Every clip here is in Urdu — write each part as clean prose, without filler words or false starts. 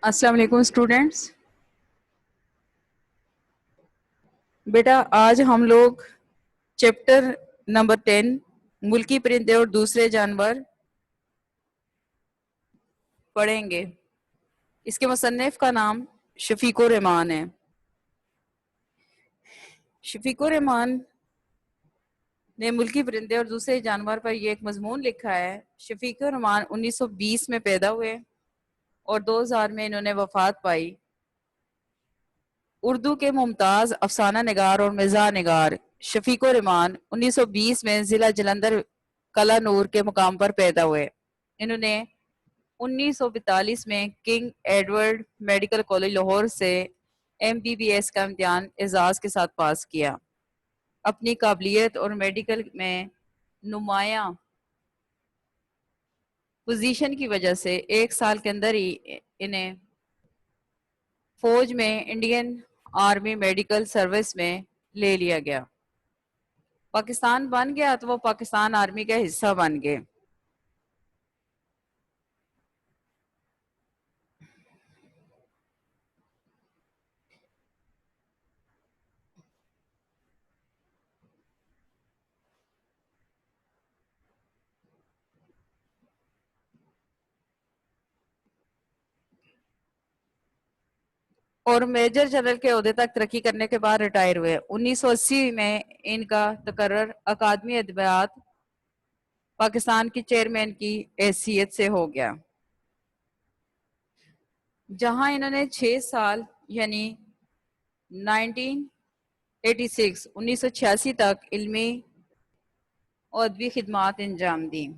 السلام علیکم اسٹوڈینٹس. بیٹا آج ہم لوگ چیپٹر نمبر 10 ملکی پرندے اور دوسرے جانور پڑھیں گے. اس کے مصنف کا نام شفیق الرحمان ہے. شفیق الرحمان نے ملکی پرندے اور دوسرے جانور پر یہ ایک مضمون لکھا ہے. شفیق الرحمان 1920 میں پیدا ہوئے اور 2000 میں انہوں نے وفات پائی. اردو کے ممتاز افسانہ نگار اور مزاح نگار شفیق الرحمان 1920 میں ضلع جلندھر کلا نور کے مقام پر پیدا ہوئے. انہوں نے 1942 میں king Edward medical college Lahore سے MBBS کا امتحان اعزاز کے ساتھ پاس کیا. اپنی قابلیت اور میڈیکل میں نمایاں پوزیشن کی وجہ سے 1 سال کے اندر ہی انہیں فوج میں انڈین آرمی میڈیکل سروس میں لے لیا گیا. پاکستان بن گیا تو وہ پاکستان آرمی کا حصہ بن گئے. اور میجر جنرل کے عہدے تک ترقی کرنے کے بعد ریٹائر ہوئے. 1980 میں ان کا تقرر اکادمی ادبیات پاکستان کی چیئرمین کی حیثیت سے ہو گیا، جہاں انہوں نے 6 سال یعنی 1986 تک علمی اور ادبی خدمات انجام دیں.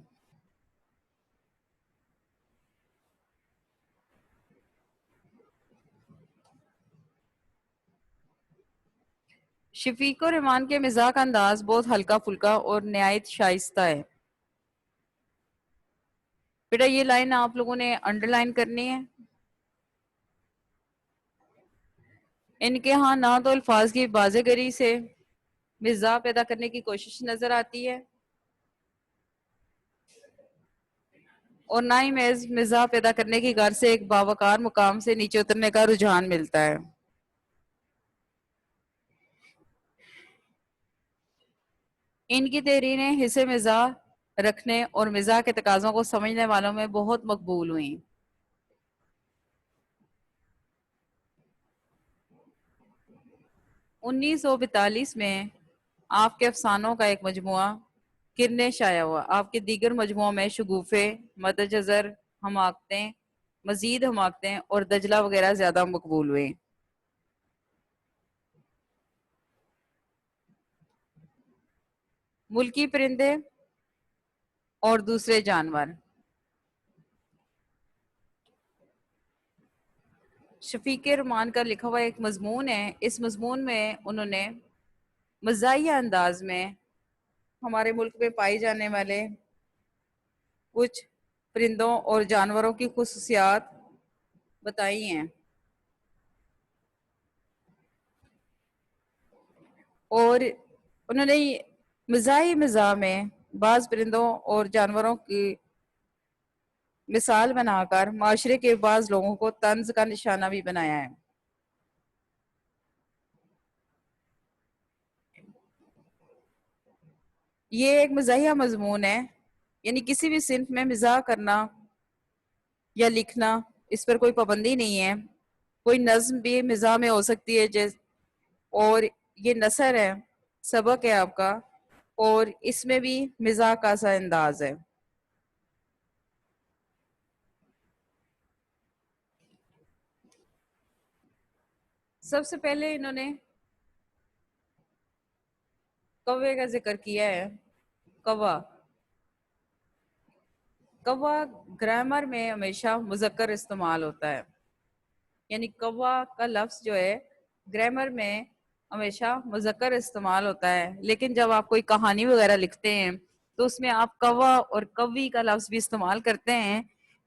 شفیق الرحمان کے مزاح کا انداز بہت ہلکا پھلکا اور نہایت شائستہ ہے. بیٹا یہ لائن آپ لوگوں نے انڈر لائن کرنی ہے. ان کے ہاں نہ تو الفاظ کی بازے گری سے مزاح پیدا کرنے کی کوشش نظر آتی ہے اور نہ ہی محض مزاح پیدا کرنے کی غرض سے ایک باوقار مقام سے نیچے اترنے کا رجحان ملتا ہے. ان کی تحریریں حصے مزاح رکھنے اور مزاح کے تقاضوں کو سمجھنے والوں میں بہت مقبول ہوئیں. انیس سو 42 میں آپ کے افسانوں کا ایک مجموعہ کرنیں شائع ہوا. آپ کے دیگر مجموعوں میں شگوفے، مدجزر، حماقتیں، مزید حماقتیں اور دجلہ وغیرہ زیادہ مقبول ہوئے. ملکی پرندے اور دوسرے جانور شفیق الرحمان کا لکھا ہوا ایک مضمون ہے. اس مضمون میں انہوں نے مزاحیہ انداز میں ہمارے ملک میں پائی جانے والے کچھ پرندوں اور جانوروں کی خصوصیات بتائی ہیں اور انہوں نے مزاحی مزاح میں بعض پرندوں اور جانوروں کی مثال بنا کر معاشرے کے بعض لوگوں کو طنز کا نشانہ بھی بنایا ہے. یہ ایک مزاحیہ مضمون ہے، یعنی کسی بھی صنف میں مزاح کرنا یا لکھنا اس پر کوئی پابندی نہیں ہے. کوئی نظم بھی مزاح میں ہو سکتی ہے اور یہ نثر ہے، سبق ہے آپ کا، اور اس میں بھی مزاح کا سا انداز ہے. سب سے پہلے انہوں نے کوے کا ذکر کیا ہے. کوا گرامر میں ہمیشہ مذکر استعمال ہوتا ہے، یعنی کوا کا لفظ جو ہے گرامر میں ہمیشہ مذکر استعمال ہوتا ہے. لیکن جب آپ کوئی کہانی وغیرہ لکھتے ہیں تو اس میں آپ کوا اور کوی کا لفظ بھی استعمال کرتے ہیں،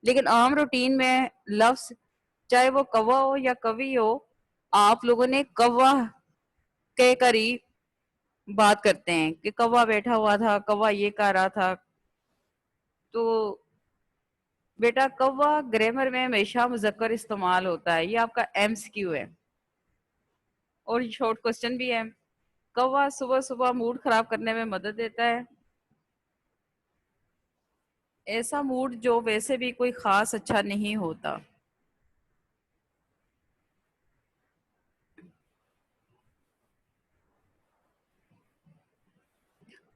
لیکن عام روٹین میں لفظ چاہے وہ کوا ہو یا کوی ہو، آپ لوگوں نے کوا کہہ کر ہی بات کرتے ہیں کہ کوا بیٹھا ہوا تھا، کوا یہ کر رہا تھا. تو بیٹا کوا گرامر میں ہمیشہ مذکر استعمال ہوتا ہے، یہ آپ کا ایم سی کیو ہے اور شارٹ کوسچن بھی ہے۔ کوا صبح صبح موڈ خراب کرنے میں مدد دیتا ہے، ایسا موڈ جو ویسے بھی کوئی خاص اچھا نہیں ہوتا۔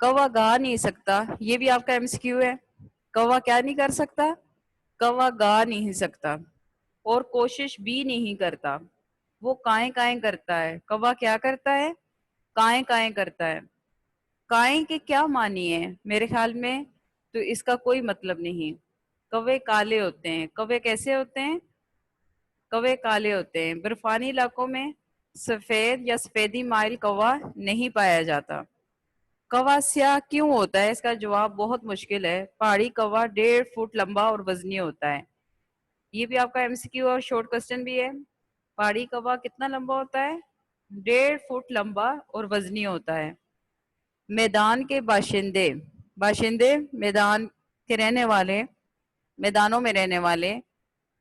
کوا گا نہیں سکتا، یہ بھی آپ کا ایم سی کیو ہے۔ کوا کیا نہیں کر سکتا؟ کوا گا نہیں سکتا اور کوشش بھی نہیں کرتا، وہ کائیں کائیں کرتا ہے۔ کوا کیا کرتا ہے؟ کائیں کائیں کرتا ہے۔ کائیں کے کیا معنی ہے؟ میرے خیال میں تو اس کا کوئی مطلب نہیں۔ کوے کالے ہوتے ہیں۔ کوے کیسے ہوتے ہیں؟ کوے کالے ہوتے ہیں۔ برفانی علاقوں میں سفید یا سفیدی مائل کوا نہیں پایا جاتا۔ کوا سیاہ کیوں ہوتا ہے؟ اس کا جواب بہت مشکل ہے۔ پہاڑی کوا 1.5 فٹ لمبا اور وزنی ہوتا ہے، یہ بھی آپ کا ایم سی کیو اور شارٹ کوسچن بھی ہے۔ پہاڑی کوا کتنا لمبا ہوتا ہے؟ 1.5 فٹ لمبا اور وزنی ہوتا ہے۔ میدان کے باشندے، باشندے میدان کے رہنے والے، میدانوں میں رہنے والے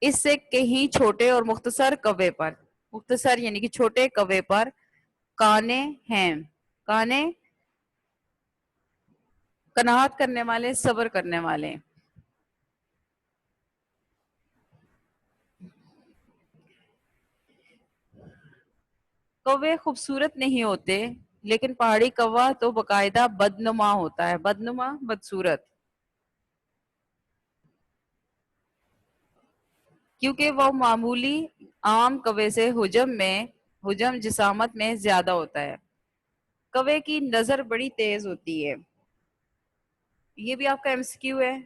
اس سے کہیں چھوٹے اور مختصر کوے پر، مختصر یعنی کہ چھوٹے کوے پر کانے ہیں۔ کانے قناعت کرنے والے، صبر کرنے والے۔ کوے خوبصورت نہیں ہوتے، لیکن پہاڑی کوا تو باقاعدہ بدنما ہوتا ہے۔ بدنما، بدصورت، کیونکہ وہ معمولی عام کوے سے حجم جسامت میں زیادہ ہوتا ہے۔ کوے کی نظر بڑی تیز ہوتی ہے، یہ بھی آپ کا ایم سی کیو ہے۔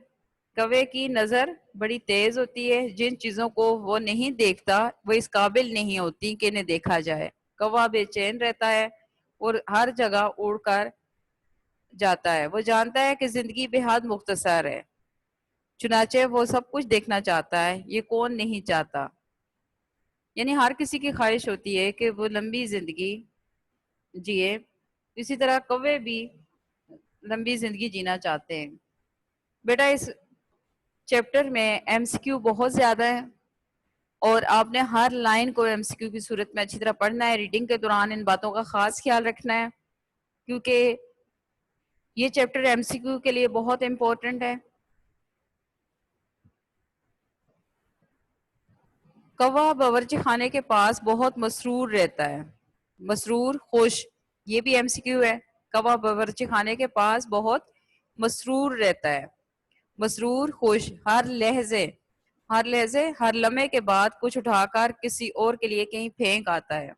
کوے کی نظر بڑی تیز ہوتی ہے، جن چیزوں کو وہ نہیں دیکھتا وہ اس قابل نہیں ہوتی کہ انہیں دیکھا جائے۔ کوا بے چین رہتا ہے اور ہر جگہ اڑ کر جاتا ہے۔ وہ جانتا ہے کہ زندگی بے حد مختصر ہے، چنانچہ وہ سب کچھ دیکھنا چاہتا ہے۔ یہ کون نہیں چاہتا؟ یعنی ہر کسی کی خواہش ہوتی ہے کہ وہ لمبی زندگی جیے، اسی طرح کوے بھی لمبی زندگی جینا چاہتے ہیں۔ بیٹا اس چیپٹر میں ایم سی کیو بہت زیادہ ہے اور آپ نے ہر لائن کو ایم سی کیو کی صورت میں اچھی طرح پڑھنا ہے۔ ریڈنگ کے دوران ان باتوں کا خاص خیال رکھنا ہے کیونکہ یہ چیپٹر ایم سی کیو کے لیے بہت امپورٹنٹ ہے۔ کوا باورچی خانے کے پاس بہت مسرور رہتا ہے۔ مسرور، خوش، یہ بھی ایم سی کیو ہے۔ کوا باورچی خانے کے پاس بہت مسرور رہتا ہے۔ مسرور، خوش، ہر لمحے کے بعد کچھ اٹھا کر کسی اور کے لیے کہیں پھینک آتا ہے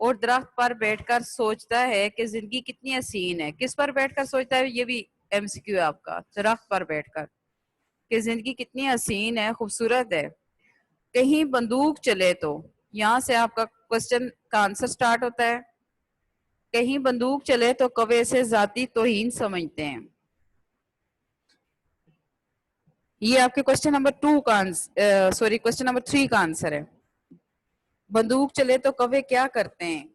اور درخت پر بیٹھ کر سوچتا ہے کہ زندگی کتنی حسین ہے۔ کس پر بیٹھ کر سوچتا ہے؟ یہ بھی ایم سی کیو ہے آپ کا، درخت پر بیٹھ کر، کہ زندگی کتنی حسین ہے، خوبصورت ہے۔ کہیں بندوق چلے تو، یہاں سے آپ کا کوسچن کا آنسر سٹارٹ ہوتا ہے۔ کہیں بندوق چلے تو کوے سے ذاتی توہین سمجھتے ہیں، یہ آپ کے کوسچن نمبر 3 کا آنسر ہے۔ بندوق چلے تو کوے کیا کرتے ہیں؟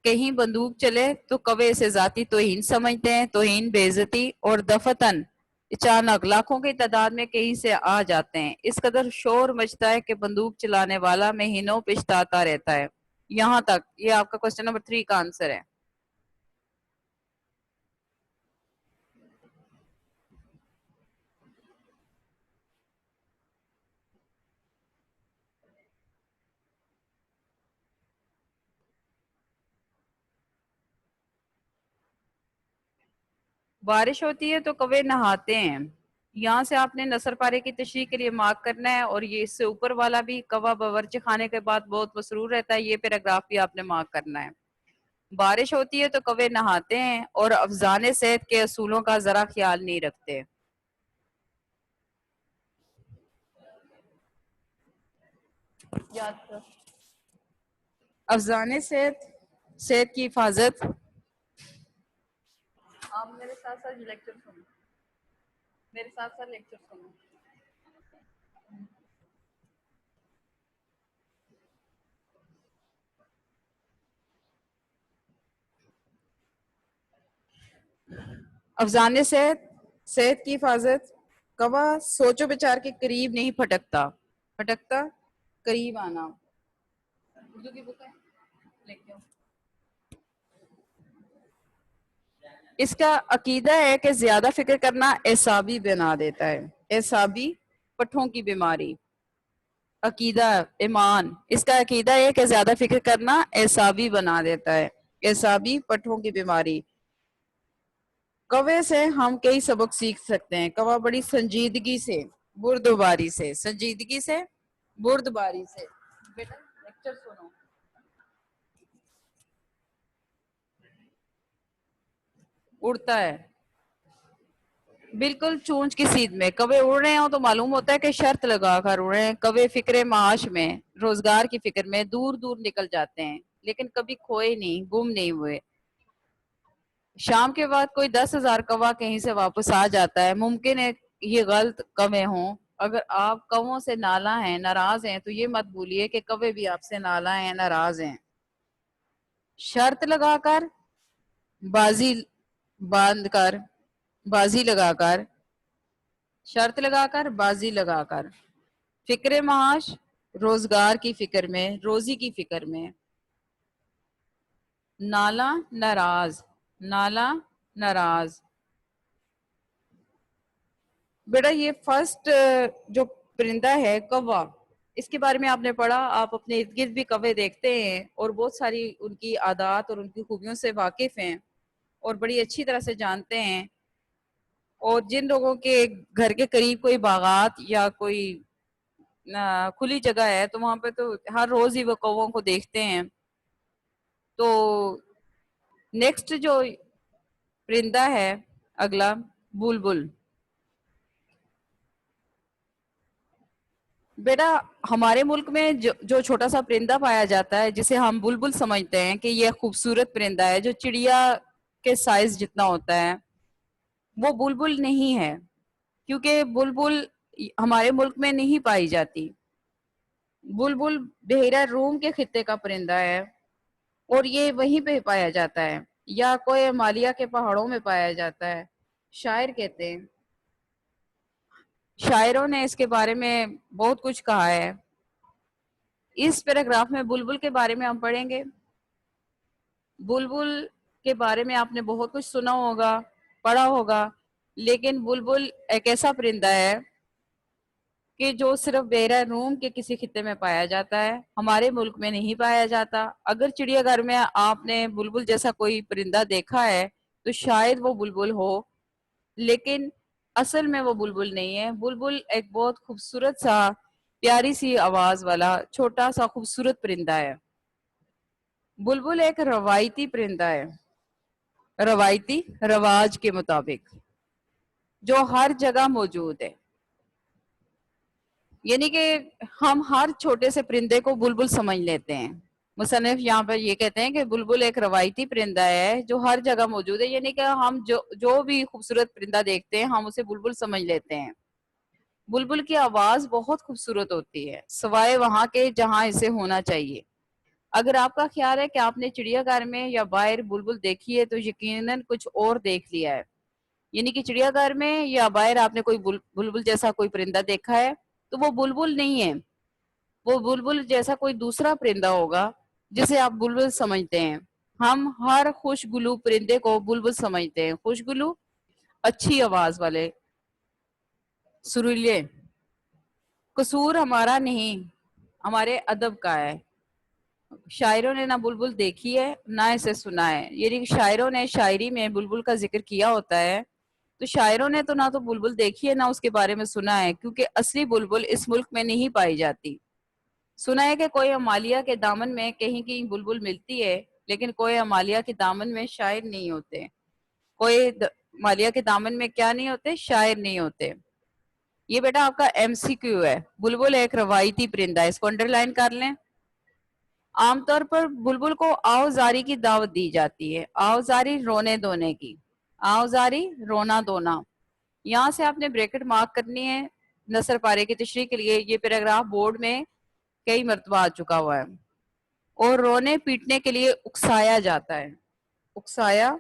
کہیں بندوق چلے تو کوے سے ذاتی توہین سمجھتے ہیں۔ توہین، بے عزتی اور دفتن اچانک لاکھوں کی تعداد میں کہیں سے آ جاتے ہیں۔ اس قدر شور مچتا ہے کہ بندوق چلانے والا مہینوں پچھتاتا رہتا ہے۔ یہاں تک یہ آپ کا کوسچن نمبر 3 کا آنسر ہے۔ بارش ہوتی ہے تو کوے نہاتے ہیں، یہاں سے آپ نے نثر پارے کی تشریح کے لیے مارک کرنا ہے، اور یہ اس سے اوپر والا بھی، کوا باورچی خانے کے بعد بہت مسرور رہتا ہے، یہ پیراگراف بھی آپ نے مارک کرنا ہے۔ بارش ہوتی ہے تو کوے نہاتے ہیں اور افزان صحت کے اصولوں کا ذرا خیال نہیں رکھتے۔ افزان صحت، صحت کی حفاظت، آپ میرے ساتھ ساتھ لیکچر سنو، میرے ساتھ ساتھ لیکچر سنو۔ افزان صحت، صحت کی حفاظت، کوا سوچو بچار کے قریب نہیں پھٹکتا، پھٹکتا قریب آنا. اردو کی بک ہے لے کے آؤ. اس کا عقیدہ ہے کہ زیادہ فکر کرنا اعصابی بنا دیتا ہے، اعصابی پٹھوں کی بیماری. عقیدہ ایمان، اس کا عقیدہ ہے کہ زیادہ فکر کرنا اعصابی بنا دیتا ہے، اعصابی پٹھوں کی بیماری. کوے سے ہم کئی سبق سیکھ سکتے ہیں. کوا بڑی سنجیدگی سے، بردباری سے، سنجیدگی سے، بردباری سے. بیٹا لیکچر سنو. اڑتا ہے بالکل چونچ کی سیدھ میں. کوے اڑ رہے ہوں تو معلوم ہوتا ہے کہ شرط لگا کر اڑ رہے ہیں. کوے فکر معاش میں، روزگار کی فکر میں دور دور نکل جاتے ہیں، لیکن کبھی کھوئے نہیں، گم نہیں ہوئے. شام کے بعد کوئی 10,000 کوا کہیں سے واپس آ جاتا ہے. ممکن ہے یہ غلط کوے ہوں. اگر آپ کووں سے نالاں ہیں، ناراض ہیں، تو یہ مت بھولیے کہ کوے بھی آپ سے نالاں ہیں، ناراض ہیں. شرط لگا کر، بازی باندھ کر، بازی لگا کر، شرط لگا کر، بازی لگا کر. فکر معاش، روزگار کی فکر میں، روزی کی فکر میں. نالاں ناراض، نالاں ناراض. بیٹا یہ فرسٹ جو پرندہ ہے کوا، اس کے بارے میں آپ نے پڑھا. آپ اپنے ارد گرد بھی کوے دیکھتے ہیں اور بہت ساری ان کی عادات اور ان کی خوبیوں سے واقف ہیں اور بڑی اچھی طرح سے جانتے ہیں. اور جن لوگوں کے گھر کے قریب کوئی باغات یا کوئی کھلی جگہ ہے تو وہاں پہ تو ہر روز ہی وہ کووں کو دیکھتے ہیں. تو نیکسٹ جو پرندہ ہے اگلا، بلبل. بیٹا ہمارے ملک میں جو چھوٹا سا پرندہ پایا جاتا ہے جسے ہم بلبل سمجھتے ہیں کہ یہ خوبصورت پرندہ ہے جو چڑیا کے سائز جتنا ہوتا ہے، وہ بلبل نہیں ہے. کیونکہ بلبل ہمارے ملک میں نہیں پائی جاتی. بلبل بحیرہ روم کے خطے کا پرندہ ہے اور یہ وہیں پہ پایا جاتا ہے یا کوئی مالیہ کے پہاڑوں میں پایا جاتا ہے. شاعر کہتے ہیں، شاعروں نے اس کے بارے میں بہت کچھ کہا ہے. اس پیراگراف میں بلبل کے بارے میں ہم پڑھیں گے. بلبل کے بارے میں آپ نے بہت کچھ سنا ہوگا، پڑھا ہوگا، لیکن بلبل ایک ایسا پرندہ ہے کہ جو صرف بحیرہ روم کے کسی خطے میں پایا جاتا ہے، ہمارے ملک میں نہیں پایا جاتا. اگر چڑیا گھر میں آپ نے بلبل جیسا کوئی پرندہ دیکھا ہے تو شاید وہ بلبل ہو، لیکن اصل میں وہ بلبل نہیں ہے. بلبل ایک بہت خوبصورت سا، پیاری سی آواز والا چھوٹا سا خوبصورت پرندہ ہے. بلبل ایک روایتی پرندہ ہے، روایتی، رواج کے مطابق، جو ہر جگہ موجود ہے. یعنی کہ ہم ہر چھوٹے سے پرندے کو بلبل سمجھ لیتے ہیں. مصنف یہاں پر یہ کہتے ہیں کہ بلبل ایک روایتی پرندہ ہے جو ہر جگہ موجود ہے. یعنی کہ ہم جو بھی خوبصورت پرندہ دیکھتے ہیں ہم اسے بلبل سمجھ لیتے ہیں. بلبل کی آواز بہت خوبصورت ہوتی ہے، سوائے وہاں کے جہاں اسے ہونا چاہیے. اگر آپ کا خیال ہے کہ آپ نے چڑیا گھر میں یا باہر بلبل دیکھی ہے تو یقیناً کچھ اور دیکھ لیا ہے. یعنی کہ چڑیا گھر میں یا باہر آپ نے کوئی بلبل جیسا کوئی پرندہ دیکھا ہے تو وہ بلبل نہیں ہے، وہ بلبل جیسا کوئی دوسرا پرندہ ہوگا جسے آپ بلبل سمجھتے ہیں. ہم ہر خوشگلو پرندے کو بلبل سمجھتے ہیں. خوشگلو، اچھی آواز والے، سریلے. قصور ہمارا نہیں، ہمارے ادب کا ہے. شاعروں نے نہ بلبل دیکھی ہے نہ اسے سنا ہے. یعنی شاعروں نے شاعری میں بلبل کا ذکر کیا ہوتا ہے تو شاعروں نے تو نہ تو بلبل دیکھی ہے نہ اس کے بارے میں سنا ہے، کیونکہ اصلی بلبل اس ملک میں نہیں پائی جاتی. سنا ہے کہ کوئی ہمالیہ کے دامن میں کہیں کہیں بلبل ملتی ہے، لیکن کوئی ہمالیہ کے دامن میں شاعر نہیں ہوتے. کوئی ہمالیہ کے دامن میں کیا نہیں ہوتے؟ شاعر نہیں ہوتے. یہ بیٹا آپ کا ایم سی کیو ہے. بلبل ایک روایتی پرندہ ہے، اس کو انڈر لائن کر لیں. عام طور پر بلبل کو آوزاری کی دعوت دی جاتی ہے. آوزاری رونے دھونے کی، آوزاری رونا دھونا. یہاں سے آپ نے بریکٹ مارک کرنی ہے نثر پارے کی تشریح کے لیے. یہ پیراگراف بورڈ میں کئی مرتبہ آ چکا ہوا ہے. اور رونے پیٹنے کے لیے اکسایا جاتا ہے. اکسایا،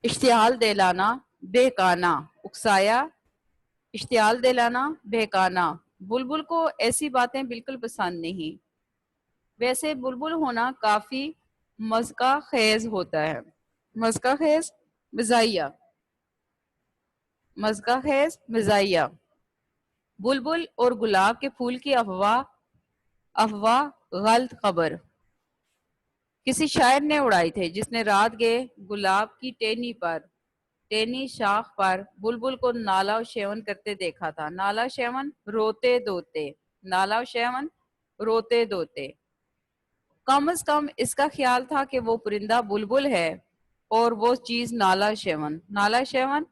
اشتعال دلانا، بہکانا. اکسایا، اشتعال دلانا، بہکانا، بلبل کو ایسی باتیں بالکل پسند نہیں. ویسے بلبل ہونا کافی مذاق خیز ہوتا ہے. مذاق خیز، مزاحیہ، مذاق خیز، مزاحیہ. بلبل اور گلاب کے پھول کی افواہ غلط خبر کسی شاعر نے اڑائی تھے، جس نے رات گئے گلاب کی ٹہنی شاخ پر بلبل کو نالا و شیون کرتے دیکھا تھا. نالا شیون، روتے دوتے. نالا شیون، روتے دوتے. کم از کم اس کا خیال تھا کہ وہ پرندہ بلبل ہے اور وہ چیز نالا شیون. نالا شیون،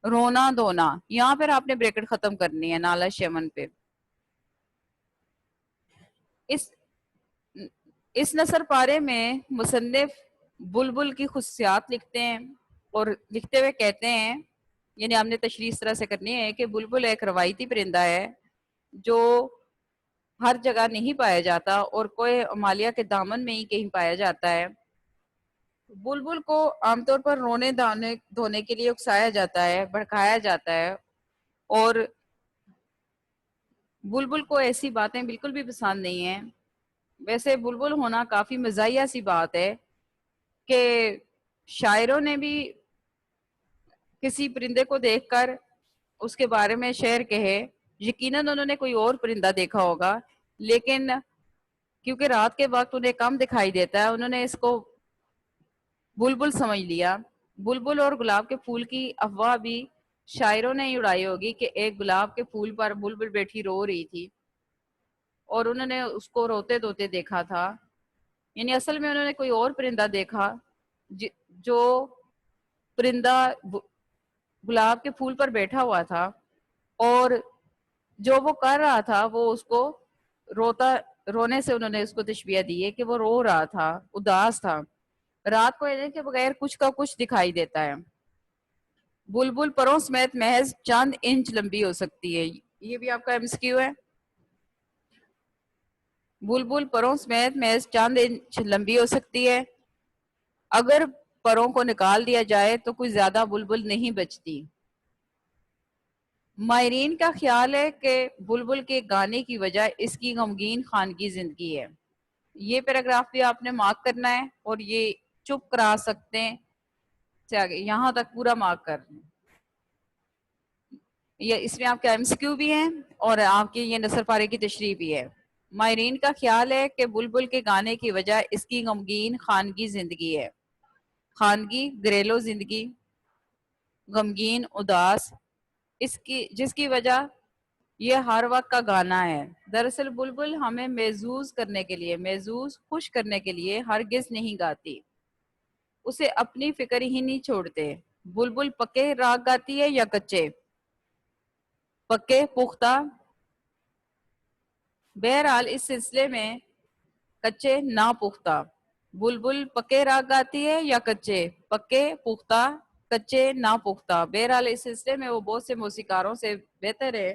رونا دھونا. یہاں پر آپ نے بریکٹ ختم کرنی ہے نالا شیون پہ. اس نثر پارے میں مصنف بلبل کی خصوصیات لکھتے ہیں اور لکھتے ہوئے کہتے ہیں، یعنی آپ نے تشریح اس طرح سے کرنی ہے کہ بلبل ایک روایتی پرندہ ہے جو ہر جگہ نہیں پایا جاتا اور کوئی ہمالیہ کے دامن میں ہی کہیں پایا جاتا ہے. بلبل کو عام طور پر رونے دھونے کے لیے اکسایا جاتا ہے، بھڑکایا جاتا ہے، اور بلبل کو ایسی باتیں بالکل بھی پسند نہیں ہیں. ویسے بلبل ہونا کافی مزاحیہ سی بات ہے کہ شاعروں نے بھی کسی پرندے کو دیکھ کر اس کے بارے میں شعر کہے. یقیناً انہوں نے کوئی اور پرندہ دیکھا ہوگا، لیکن کیونکہ رات کے وقت انہیں کم دکھائی دیتا ہے، انہوں نے اس کو بلبل سمجھ لیا. بلبل اور گلاب کے پھول کی افواہ بھی شاعروں نے ہی اڑائی ہوگی کہ ایک گلاب کے پھول پر بلبل بیٹھی رو رہی تھی اور انہوں نے اس کو روتے دھوتے دیکھا تھا. یعنی اصل میں انہوں نے کوئی اور پرندہ دیکھا جو پرندہ گلاب کے پھول پر بیٹھا ہوا تھا، اور جو وہ کر رہا تھا وہ اس کو رونے سے انہوں نے اس کو تشبیہ دی ہے کہ وہ رو رہا تھا، اداس تھا. رات کو کے بغیر کچھ کا کچھ دکھائی دیتا ہے. بلبل پروں سمیت محض چند انچ لمبی ہو سکتی ہے. یہ بھی آپ کا ایم ایس کیو ہے. بلبل پروں سمیت محض چند انچ لمبی ہو سکتی ہے. اگر پروں کو نکال دیا جائے تو کوئی زیادہ بلبل نہیں بچتی. ماہرین کا خیال ہے کہ بلبل کے گانے کی وجہ اس کی غمگین خانگی زندگی ہے. یہ پیراگراف بھی آپ نے مارک کرنا ہے اور یہ چپ کرا سکتے ہیں سے آگے یہاں تک پورا مارک کر لیں. یہ اس میں آپ کا ایم سی کیو بھی ہیں اور آپ کی یہ نثر پارے کی تشریح بھی ہے. ماہرین کا خیال ہے کہ بلبل کے گانے کی وجہ اس کی غمگین خانگی زندگی ہے. خانگی، گھریلو زندگی، غمگین، اداس، جس کی وجہ یہ ہر وقت کا گانا ہے. دراصل بلبل ہمیں محظوظ خوش کرنے کے لیے ہرگز نہیں گاتی. اسے اپنی فکر ہی نہیں چھوڑتے. بلبل پکے راگ گاتی ہے یا کچے؟ پکے، پختہ. بہرحال اس سلسلے میں کچے، نا پختہ. بلبل پکے راگ گاتی ہے یا کچے؟ پکے، پختہ، کچے، نا پختہ. بہرحال اس سلسلے میں وہ بہت سے موسیقاروں سے بہتر ہے.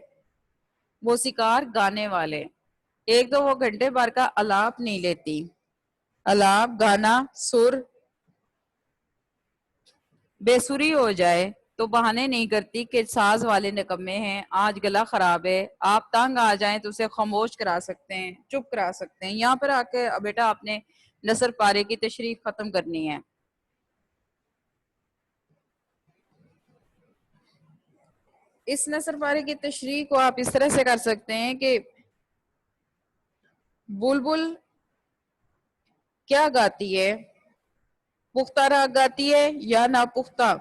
موسیقار گانے والے ایک دو وہ گھنٹے بھر کا الاپ نہیں لیتی. الاپ، گانا، سر بے سری ہو جائے تو بہانے نہیں کرتی کہ ساز والے نکمے ہیں، آج گلا خراب ہے. آپ تنگ آ جائیں تو اسے خاموش کرا سکتے ہیں، چپ کرا سکتے ہیں. یہاں پر آ کے بیٹا آپ نے نثر پارے کی تشریح ختم کرنی ہے. اس نثر پارے کی تشریح کو آپ اس طرح سے کر سکتے ہیں کہ بلبل کیا گاتی ہے، پختہ راگ گاتی ہے یا ناپختہ،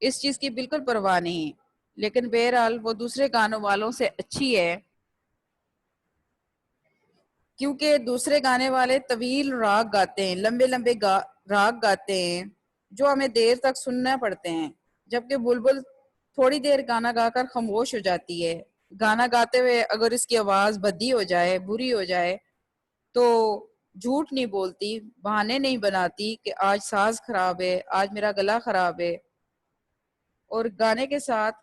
اس چیز کی بالکل پرواہ نہیں. لیکن بہرحال وہ دوسرے گانوں والوں سے اچھی ہے، کیونکہ دوسرے گانے والے طویل راگ گاتے ہیں، لمبے لمبے راگ گاتے ہیں جو ہمیں دیر تک سننا پڑتے ہیں. جبکہ بلبل تھوڑی دیر گانا گا کر خاموش ہو جاتی ہے. گانا گاتے ہوئے اگر اس کی آواز بدی ہو جائے، بری ہو جائے، تو جھوٹ نہیں بولتی، بہانے نہیں بناتی کہ آج ساز خراب ہے، آج میرا گلا خراب ہے. اور گانے کے ساتھ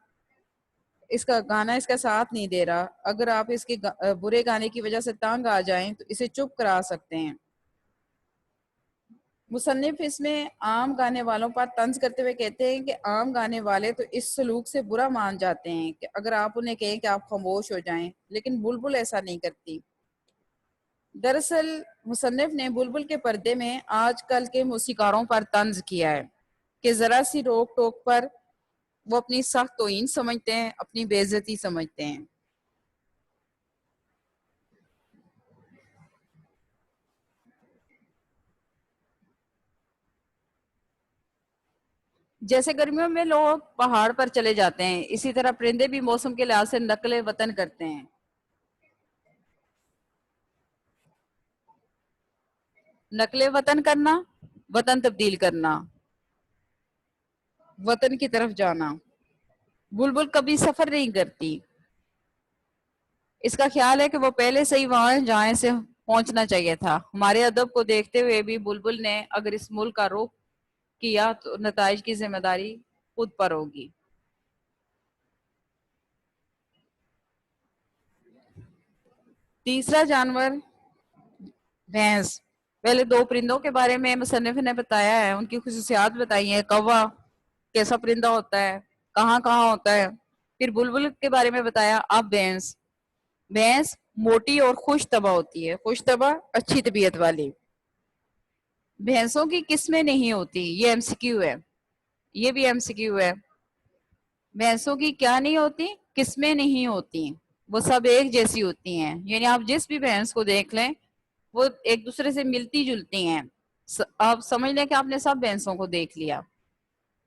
گانا اس کا ساتھ نہیں دے رہا. اگر آپ اس کے برے گانے کی وجہ سے تنگ آ جائیں تو اسے چپ کرا سکتے ہیں. مصنف اس میں عام گانے والوں پر طنز کرتے ہوئے کہتے ہیں کہ عام گانے والے تو اس سلوک سے برا مان جاتے ہیں کہ اگر آپ انہیں کہیں کہ آپ خاموش ہو جائیں، لیکن بلبل ایسا نہیں کرتی۔ دراصل مصنف نے بلبل کے پردے میں آج کل کے موسیقاروں پر طنز کیا ہے کہ ذرا سی روک ٹوک پر وہ اپنی سخت توہین سمجھتے ہیں، اپنی بے عزتی سمجھتے ہیں۔ جیسے گرمیوں میں لوگ پہاڑ پر چلے جاتے ہیں، اسی طرح پرندے بھی موسم کے لحاظ سے نقل وطن کرتے ہیں۔ نقل وطن کرنا، وطن تبدیل کرنا، وطن کی طرف جانا۔ بلبل کبھی سفر نہیں کرتی، اس کا خیال ہے کہ وہ پہلے سے ہی وہاں جہاں سے پہنچنا چاہیے تھا۔ ہمارے ادب کو دیکھتے ہوئے بھی بلبل نے اگر اس ملک کا رخ کیا تو نتائج کی ذمہ داری خود پر ہوگی۔ تیسرا جانور بھینس۔ پہلے دو پرندوں کے بارے میں مصنف نے بتایا ہے، ان کی خصوصیات بتائی ہیں۔ کوا کیسا پرندہ ہوتا ہے، کہاں کہاں ہوتا ہے۔ پھر بلبل کے بارے میں بتایا۔ اب بھینس، بھینس موٹی اور خوش طبع ہوتی ہے، خوش طبع اچھی طبیعت والی۔ بھینسوں کی قسمیں نہیں ہوتی، یہ ایم سی کیو ہے، یہ بھی ایم سی کیو ہے۔ بھینسوں کی کیا نہیں ہوتی؟ قسمیں نہیں ہوتی، وہ سب ایک جیسی ہوتی ہیں۔ یعنی آپ جس بھی بھینس کو دیکھ لیں وہ ایک دوسرے سے ملتی جلتی ہیں۔ آپ سمجھ لیں کہ آپ نے سب بھینسوں کو دیکھ لیا۔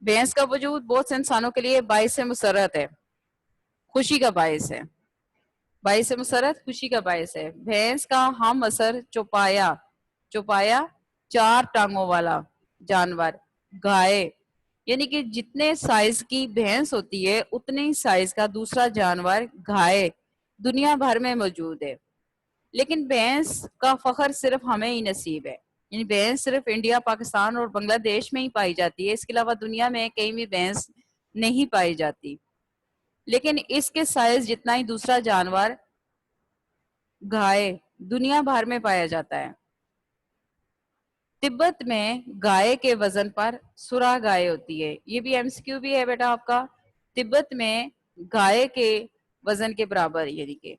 بھینس کا وجود بہت سے انسانوں کے لیے باعث مسرت ہے، خوشی کا باعث ہے، باعث مسرت خوشی کا باعث ہے۔ بھینس کا ہم اثر چوپایا، چوپایا چار ٹانگوں والا جانور، گائے، یعنی کہ جتنے سائز کی بھینس ہوتی ہے اتنے ہی سائز کا دوسرا جانور گائے دنیا بھر میں موجود ہے۔ لیکن بھینس کا فخر صرف ہمیں ہی نصیب ہے، یعنی بھینس صرف انڈیا، پاکستان اور بنگلہ دیش میں ہی پائی جاتی ہے، اس کے علاوہ دنیا میں کہیں بھی بھینس نہیں پائی جاتی۔ لیکن اس کے سائز جتنا ہی دوسرا جانور گائے دنیا بھر میں پایا جاتا ہے۔ تبت میں گائے کے وزن پر سرا گائے ہوتی ہے، یہ بھی ایم سی کیو بھی ہے بیٹا آپ کا۔ تبت میں گائے کے وزن کے برابر، یعنی کہ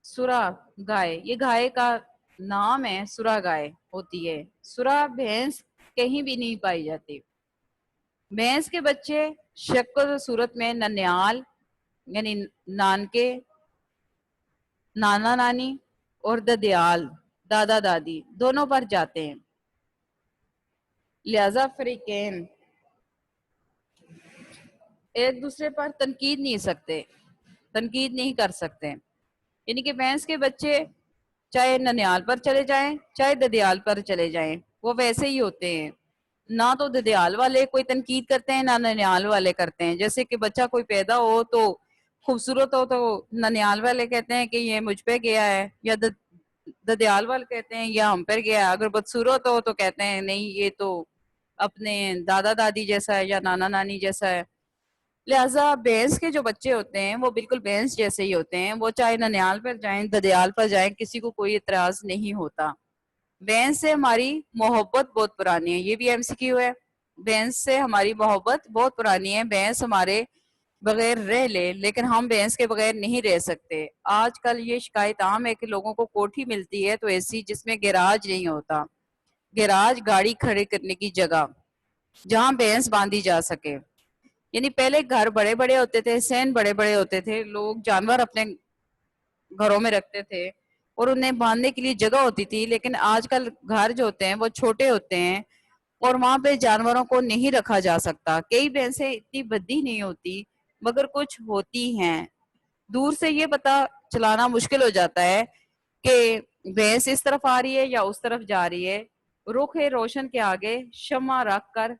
سرا گائے، یہ گائے کا نام ہے، سرا گائے ہوتی ہے۔ سرا بھینس کہیں بھی نہیں پائی جاتی۔ بھینس کے بچے شکل و صورت میں ننیال یعنی نانکے، نانا نانی اور ددیال دادا دادی دونوں پر جاتے ہیں، لہذا فریقین ایک دوسرے پر تنقید نہیں کر سکتے۔ یعنی کہ بھینس کے بچے چاہے ننیال پر چلے جائیں چاہے ددیال پر چلے جائیں وہ ویسے ہی ہوتے ہیں۔ نہ تو ددیال والے کوئی تنقید کرتے ہیں نہ ننیال والے کرتے ہیں۔ جیسے کہ بچہ کوئی پیدا ہو تو خوبصورت ہو تو ننیال والے کہتے ہیں کہ یہ مجھ پہ گیا ہے، یا ددیال والے کہتے ہیں یہ ہم پر گیا ہے۔ اگر بدصورت ہو تو کہتے ہیں نہیں یہ تو اپنے دادا دادی جیسا ہے یا نانا نانی جیسا ہے۔ لہٰذا بھینس کے جو بچے ہوتے ہیں وہ بالکل بھینس جیسے ہی ہوتے ہیں، وہ چاہے ننیال پر جائیں ددیال پر جائیں کسی کو کوئی اعتراض نہیں ہوتا۔ بھینس سے ہماری محبت بہت پرانی ہے، یہ بھی ایم سی کیو ہے۔ بھینس سے ہماری محبت بہت پرانی ہے، بھینس ہمارے بغیر رہ لے لیکن ہم بھینس کے بغیر نہیں رہ سکتے۔ آج کل یہ شکایت عام ہے کہ لوگوں کو کوٹھی ملتی ہے تو ایسی جس میں گیراج نہیں ہوتا، گیراج گاڑی کھڑے کرنے کی جگہ جہاں بھینس باندھی جا سکے۔ یعنی پہلے گھر بڑے بڑے ہوتے تھے، سین بڑے بڑے ہوتے تھے، لوگ جانور اپنے گھروں میں رکھتے تھے اور انہیں باندھنے کے لیے جگہ ہوتی تھی۔ لیکن آج کل گھر جو ہوتے ہیں وہ چھوٹے ہوتے ہیں اور وہاں پہ جانوروں کو نہیں رکھا جا سکتا۔ کئی بھینسیں اتنی بدی نہیں ہوتی مگر کچھ ہوتی ہیں، دور سے یہ پتہ چلانا مشکل ہو جاتا ہے کہ بھینس اس طرف آ رہی ہے یا اس طرف جا رہی ہے۔ رخ روشن کے آگے شمع رکھ کر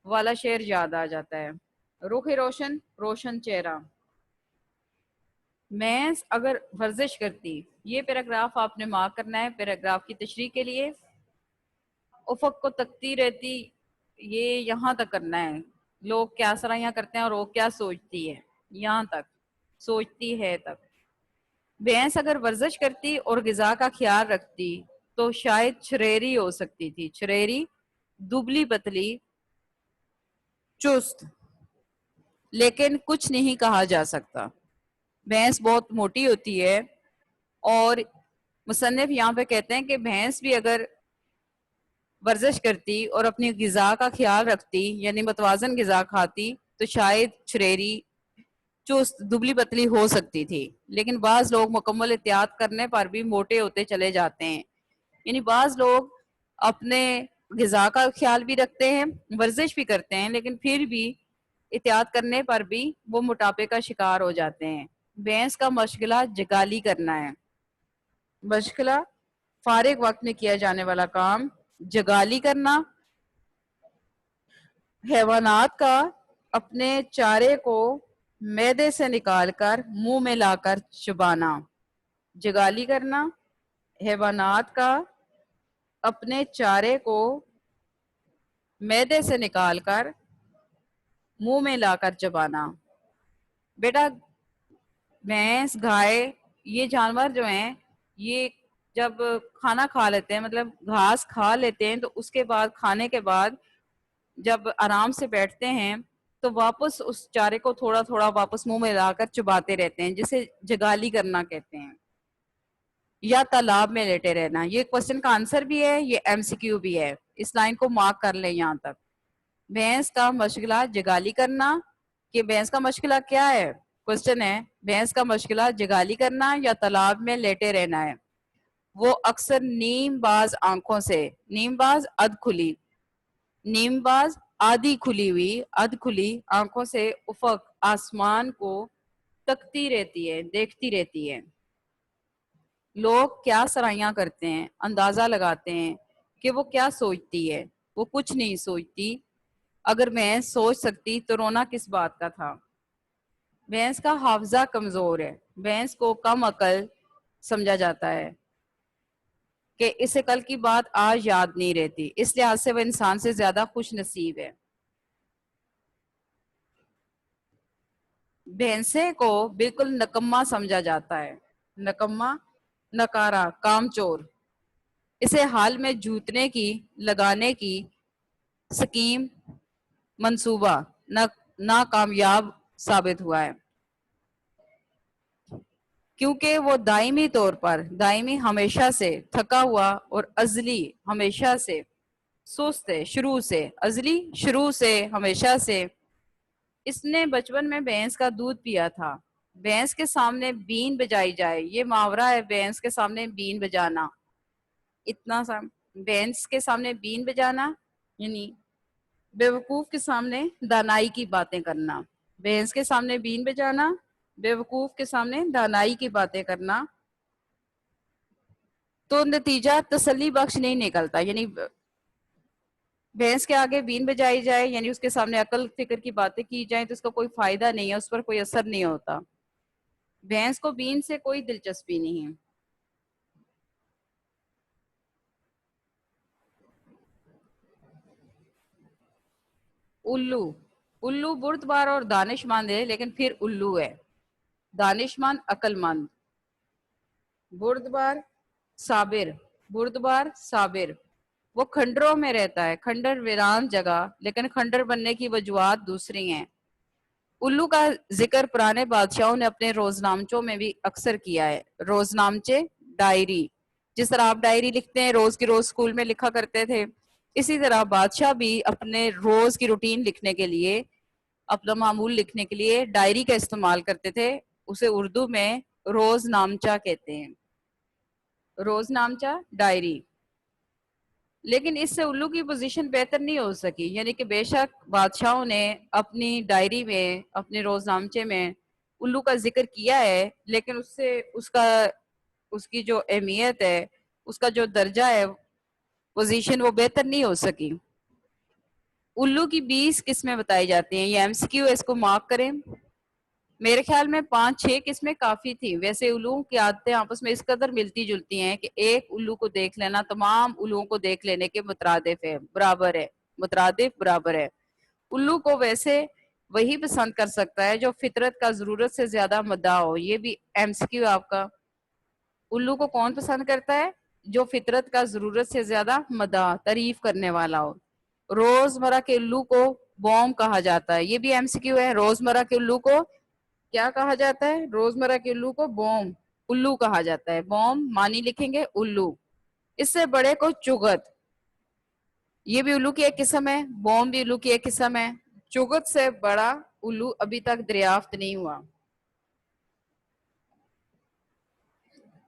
والا شعر یاد آ جاتا ہے، رخ روشن روشن چہرہ۔ بھینس اگر ورزش کرتی، یہ پیراگراف آپ نے مارک کرنا ہے پیراگراف کی تشریح کے لیے۔ افق کو تکتی رہتی، یہ یہاں تک کرنا ہے، لوگ کیا سرائیاں کرتے ہیں اور وہ کیا سوچتی ہے، یہاں تک سوچتی ہے تک۔ بھینس اگر ورزش کرتی اور غذا کا خیال رکھتی تو شاید چھریری ہو سکتی تھی. چھریری دبلی پتلی چست لیکن کچھ نہیں کہا جا سکتا. بھینس بہت موٹی ہوتی ہے اور مصنف یہاں پہ کہتے ہیں کہ بھینس بھی اگر ورزش کرتی اور اپنی غذا کا خیال رکھتی یعنی متوازن غذا کھاتی تو شاید چھریری چست دبلی پتلی ہو سکتی تھی. لیکن بعض لوگ مکمل احتیاط کرنے پر بھی موٹے ہوتے چلے جاتے ہیں. یعنی بعض لوگ اپنے غذا کا خیال بھی رکھتے ہیں, ورزش بھی کرتے ہیں, لیکن پھر بھی احتیاط کرنے پر بھی وہ موٹاپے کا شکار ہو جاتے ہیں. بھینس کا مشغلہ جگالی کرنا ہے. مشغلہ فارغ وقت میں کیا جانے والا کام. جگالی کرنا حیوانات کا اپنے چارے کو معدے سے نکال کر منہ میں لا کر چبانا. جگالی کرنا حیوانات کا اپنے چارے کو معدے سے نکال کر منہ میں لا کر چبانا. بیٹا بھینس گائے یہ جانور جو ہیں یہ جب کھانا کھا لیتے ہیں مطلب گھاس کھا لیتے ہیں تو اس کے بعد کھانے کے بعد جب آرام سے بیٹھتے ہیں تو واپس اس چارے کو تھوڑا تھوڑا واپس منہ میں لا کر چباتے رہتے ہیں, جسے جگالی کرنا کہتے ہیں. یا تالاب میں لیٹے رہنا. یہ کوشچن کا آنسر بھی ہے, یہ ایم سی کیو بھی ہے, اس لائن کو مارک کر لیں یہاں تک. بھینس کا مشغلہ جگالی کرنا. کہ بھینس کا مشغلہ کیا ہے؟ کوشچن ہے بھینس کا مشغلہ جگالی کرنا یا تالاب میں لیٹے رہنا ہے. وہ اکثر نیم باز آنکھوں سے, نیم باز ادھ کھلی, نیم باز آدھی کھلی ہوئی, ادھ کھلی آنکھوں سے افق آسمان کو تکتی رہتی ہے, دیکھتی رہتی ہے. لوگ کیا سرائیاں کرتے ہیں, اندازہ لگاتے ہیں کہ وہ کیا سوچتی ہے. وہ کچھ نہیں سوچتی. اگر میں سوچ سکتی تو رونا کس بات کا تھا. بھینس کا حافظہ کمزور ہے. بھینس کو کم عقل سمجھا جاتا ہے کہ اسے کل کی بات آج یاد نہیں رہتی, اس لحاظ سے وہ انسان سے زیادہ خوش نصیب ہے. بھینسے کو بالکل نکما سمجھا جاتا ہے. نکما نکارا کام چور. اسے حال میں جوتنے کی لگانے کی سکیم منصوبہ ناکامیاب ثابت ہوا ہے کیونکہ وہ دائمی طور پر دائمی ہمیشہ سے تھکا ہوا اور ازلی ہمیشہ سے سست ہے. شروع سے ازلی شروع سے ہمیشہ سے. اس نے بچپن میں بھینس کا دودھ پیا تھا. بھینس کے سامنے بین بجائی جائے, یہ محاورہ ہے بھینس کے سامنے بین بجانا. اتنا سا بھینس کے سامنے بین بجانا یعنی بیوقوف کے سامنے دانائی کی باتیں کرنا. بھینس کے سامنے بین بجانا, بیوقوف کے سامنے دانائی کی باتیں کرنا. تو نتیجہ تسلی بخش نہیں نکلتا. یعنی بھینس کے آگے بین بجائی جائے یعنی اس کے سامنے عقل فکر کی باتیں کی جائیں تو اس کا کوئی فائدہ نہیں ہے, اس پر کوئی اثر نہیں ہوتا. بھینس کو بین سے کوئی دلچسپی نہیں ہے. الو, الو بردبار اور دانش مند ہے لیکن پھر الو ہے. دانش مند عقل مند. بردبار صابر, بردبار صابر. وہ کھنڈروں میں رہتا ہے, کھنڈر ویران جگہ, لیکن کھنڈر بننے کی وجوہات دوسری ہیں. الو کا ذکر پرانے بادشاہوں نے اپنے روزنامچوں میں بھی اکثر کیا ہے. روزنامچے ڈائری, جس طرح آپ ڈائری لکھتے ہیں روز کی روز اسکول میں لکھا کرتے تھے, اسی طرح بادشاہ بھی اپنے روز کی روٹین لکھنے کے لیے, اپنا معمول لکھنے کے لیے ڈائری کا استعمال کرتے تھے. اسے اردو میں روز نامچہ کہتے ہیں. روز نامچہ ڈائری. لیکن اس سے الو کی پوزیشن بہتر نہیں ہو سکی. یعنی کہ بے شک بادشاہوں نے اپنی ڈائری میں, اپنے روز نامچے میں الو کا ذکر کیا ہے, لیکن اس سے اس کی جو اہمیت ہے, اس کا جو درجہ ہے, پوزیشن, وہ بہتر نہیں ہو سکی. الو کی 20 قسمیں بتائی جاتی ہیں. یہ ایم سی کیو, اس کو مارک کریں. میرے خیال میں 5-6 قسمیں کافی تھی. ویسے الو کی عادتیں آپس میں اس قدر ملتی جلتی ہیں کہ ایک الو کو دیکھ لینا تمام الوؤں کو دیکھ لینے کے مترادف ہے, برابر ہے, مترادف برابر ہے. الو کو ویسے وہی پسند کر سکتا ہے جو فطرت کا ضرورت سے زیادہ مدعا ہو. یہ بھی ایم سی کیو آپ کا. الو کو کون پسند کرتا ہے؟ جو فطرت کا ضرورت سے زیادہ مداح تعریف کرنے والا ہو. روزمرہ کے الو کو بوم کہا جاتا ہے. یہ بھی ایم سی کیو ہے. روزمرہ کے الو کو کیا کہا جاتا ہے؟ روزمرہ کے الو کو بوم، الو کہا جاتا ہے. بوم معنی لکھیں گے الو. اس سے بڑے کو چغت، یہ بھی الو کی ایک قسم ہے. بوم بھی الو کی ایک قسم ہے. چغت سے بڑا الو ابھی تک دریافت نہیں ہوا.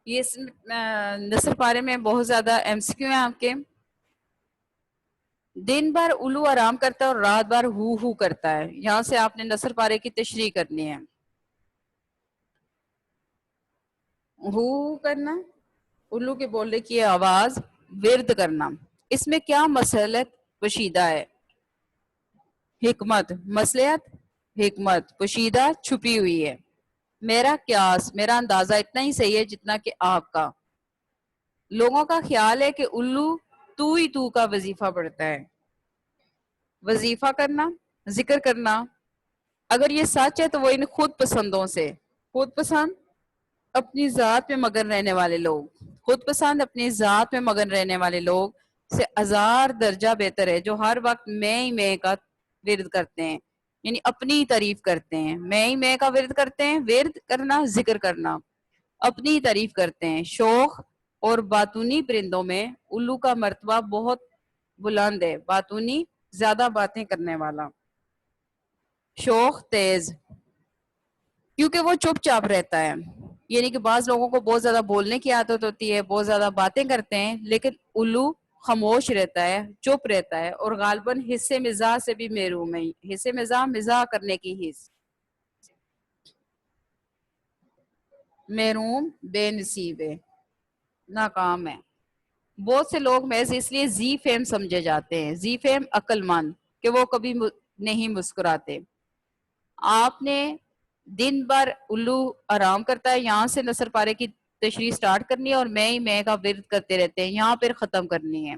یہ نثر پارے میں بہت زیادہ ایم سی کیو ہیں آپ کے. دن بھر الو آرام کرتا ہے اور رات بھر ہو کرتا ہے. یہاں سے آپ نے نثر پارے کی تشریح کرنی ہے. ہو کرنا، الو کے بولنے کی آواز ورد کرنا. اس میں کیا مصلحت پوشیدہ ہے؟ حکمت، مصلحت، حکمت پوشیدہ چھپی ہوئی ہے. میرا قیاس، میرا اندازہ اتنا ہی صحیح ہے جتنا کہ آپ کا. لوگوں کا خیال ہے کہ الو تو ہی تو کا وظیفہ پڑھتا ہے. وظیفہ کرنا، ذکر کرنا. اگر یہ سچ ہے تو وہ ان خود پسندوں سے، خود پسند اپنی ذات میں مگن رہنے والے لوگ، خود پسند اپنی ذات میں مگن رہنے والے لوگ سے ہزار درجہ بہتر ہے جو ہر وقت میں ہی میں کا ورد کرتے ہیں. یعنی اپنی تعریف کرتے ہیں. میں ہی میں کا ورد کرتے ہیں. ورد کرنا، ذکر کرنا، اپنی تعریف کرتے ہیں. شوق اور باتونی پرندوں میں الو کا مرتبہ بہت بلند ہے. باتونی زیادہ باتیں کرنے والا. شوق تیز کیونکہ وہ چپ چاپ رہتا ہے. یعنی کہ بعض لوگوں کو بہت زیادہ بولنے کی عادت ہوتی ہے، بہت زیادہ باتیں کرتے ہیں، لیکن الو خاموش رہتا ہے، چپ رہتا ہے، اور غالباً حصے مزاح سے بھی محروم ہے. حصے مزاح، مزاح کرنے کی حص، محروم، بے نصیب ہے، ناکام ہے. بہت سے لوگ محض اس لیے زی فیم سمجھے جاتے ہیں. زی فیم عقل مند کہ وہ کبھی نہیں مسکراتے. آپ نے دن بھر الو آرام کرتا ہے، یہاں سے نثر پارے کی تشریح سٹارٹ کرنی ہے اور میں ہی میں کا ورد کرتے رہتے ہیں، یہاں پھر ختم کرنی ہے.